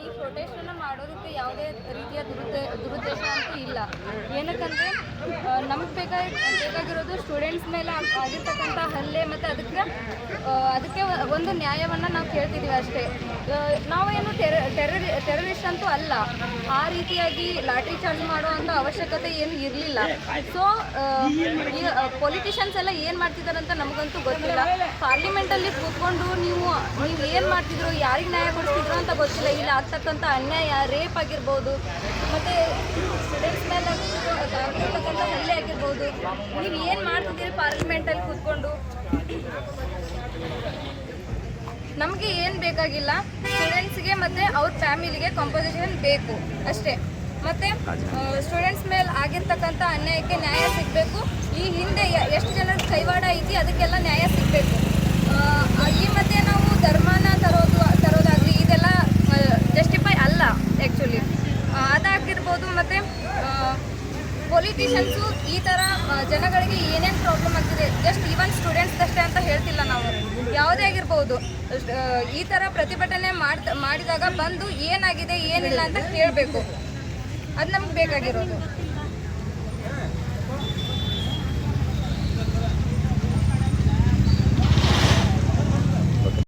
ಈ ಪ್ರೊಟೆಸ್ಟನ್ನು ಮಾಡೋದಕ್ಕೆ ಯಾವುದೇ ರೀತಿಯ ದುರುದ್ದೇಶ ಅಂತೂ ಇಲ್ಲ. ಏನಕ್ಕಂದರೆ ನಮ್ಗೆ ಬೇಕಾಗಿರೋದು ಸ್ಟೂಡೆಂಟ್ಸ್ ಮೇಲೆ ಆಗಿರ್ತಕ್ಕಂಥ ಹಲ್ಲೆ ಮತ್ತು ಅದಕ್ಕೆ ಒಂದು ನ್ಯಾಯವನ್ನು ನಾವು ಕೇಳ್ತಿದ್ದೀವಿ ಅಷ್ಟೇ. ನಾವೇನು ಟೆರರಿಸ್ಟ್ ಅಂತೂ ಅಲ್ಲ. ಆ ರೀತಿಯಾಗಿ ಲಾಟ್ರಿ ಚಾರ್ಜ್ ಮಾಡುವಂಥ ಅವಶ್ಯಕತೆ ಏನು ಇರಲಿಲ್ಲ. ಸೊ ಈಗ ಪೊಲಿಟಿಷಿಯನ್ಸ್ ಎಲ್ಲ ಏನು ಮಾಡ್ತಿದ್ದಾರೆ ಅಂತ ನಮಗಂತೂ ಗೊತ್ತಿಲ್ಲ. ಪಾರ್ಲಿಮೆಂಟಲ್ಲಿ ಕೂತ್ಕೊಂಡು ನೀವು ಏನು ಮಾಡ್ತಿದ್ರು, ಯಾರಿಗೆ ನ್ಯಾಯ ಕೊಡ್ತಿದ್ರು ಅಂತ ಗೊತ್ತಿಲ್ಲ. ಇಲ್ಲಿ ಆಗ್ತಕ್ಕಂಥ ಅನ್ಯಾಯ, ರೇಪ್ ಆಗಿರ್ಬೋದು, ಮತ್ತು ಸ್ಟೂಡೆಂಟ್ಸ್ ಮೇಲೆ ಆಗಿರ್ತಕ್ಕಂಥ ಹಲ್ಲೆ ಆಗಿರ್ಬೋದು. ನೀವು ಏನು ಮಾಡ್ತಿದ್ದೀರಿ ಪಾರ್ಲಿಮೆಂಟಲ್ಲಿ ಕೂತ್ಕೊಂಡು? ನಮಗೆ ಏನು ಬೇಕಾಗಿಲ್ಲ, ಸ್ಟೂಡೆಂಟ್ಸ್ಗೆ ಮತ್ತು ಅವ್ರ ಫ್ಯಾಮಿಲಿಗೆ ಕಾಂಪನ್ಸೇಷನ್ ಬೇಕು ಅಷ್ಟೇ. ಮತ್ತು ಸ್ಟೂಡೆಂಟ್ಸ್ ಮೇಲೆ ಆಗಿರ್ತಕ್ಕಂಥ ಅನ್ಯಾಯಕ್ಕೆ ನ್ಯಾಯ ಸಿಗಬೇಕು. ಈ ಹಿಂದೆ ಎಷ್ಟು ಜನರ ಕೈವಾಡ ಐತಿ ಅದಕ್ಕೆಲ್ಲ ನ್ಯಾಯ ಸಿಗಬೇಕು. ಈ ಮಧ್ಯೆ ನಾವು ಧರ್ಮನ ತರೋದಾಗಲಿ ಇದೆಲ್ಲ ಜಸ್ಟಿಫೈ ಅಲ್ಲ ಆ್ಯಕ್ಚುಲಿ. ಅದಾಗಿರ್ಬೋದು. ಮತ್ತು ಪೊಲಿಟಿಷಿಯನ್ಸು ಈ ಥರ ಜನಗಳಿಗೆ ಏನೇನು ಪ್ರಾಬ್ಲಮ್ ಆಗ್ತಿದೆ, ಜಸ್ಟ್ ಈವನ್ ಸ್ಟೂಡೆಂಟ್ಸ್ ಅಷ್ಟೇ ಅಂತ ಹೇಳ್ತಿಲ್ಲ ನಾವು, ಯಾವುದೇ ಆಗಿರ್ಬೋದು. ಈ ಥರ ಪ್ರತಿಭಟನೆ ಮಾಡಿದಾಗ ಬಂದು ಏನಾಗಿದೆ ಏನಿಲ್ಲ ಅಂತ ಕೇಳಬೇಕು. ಅದು ನಮ್ಗೆ ಬೇಕಾಗಿರೋದು.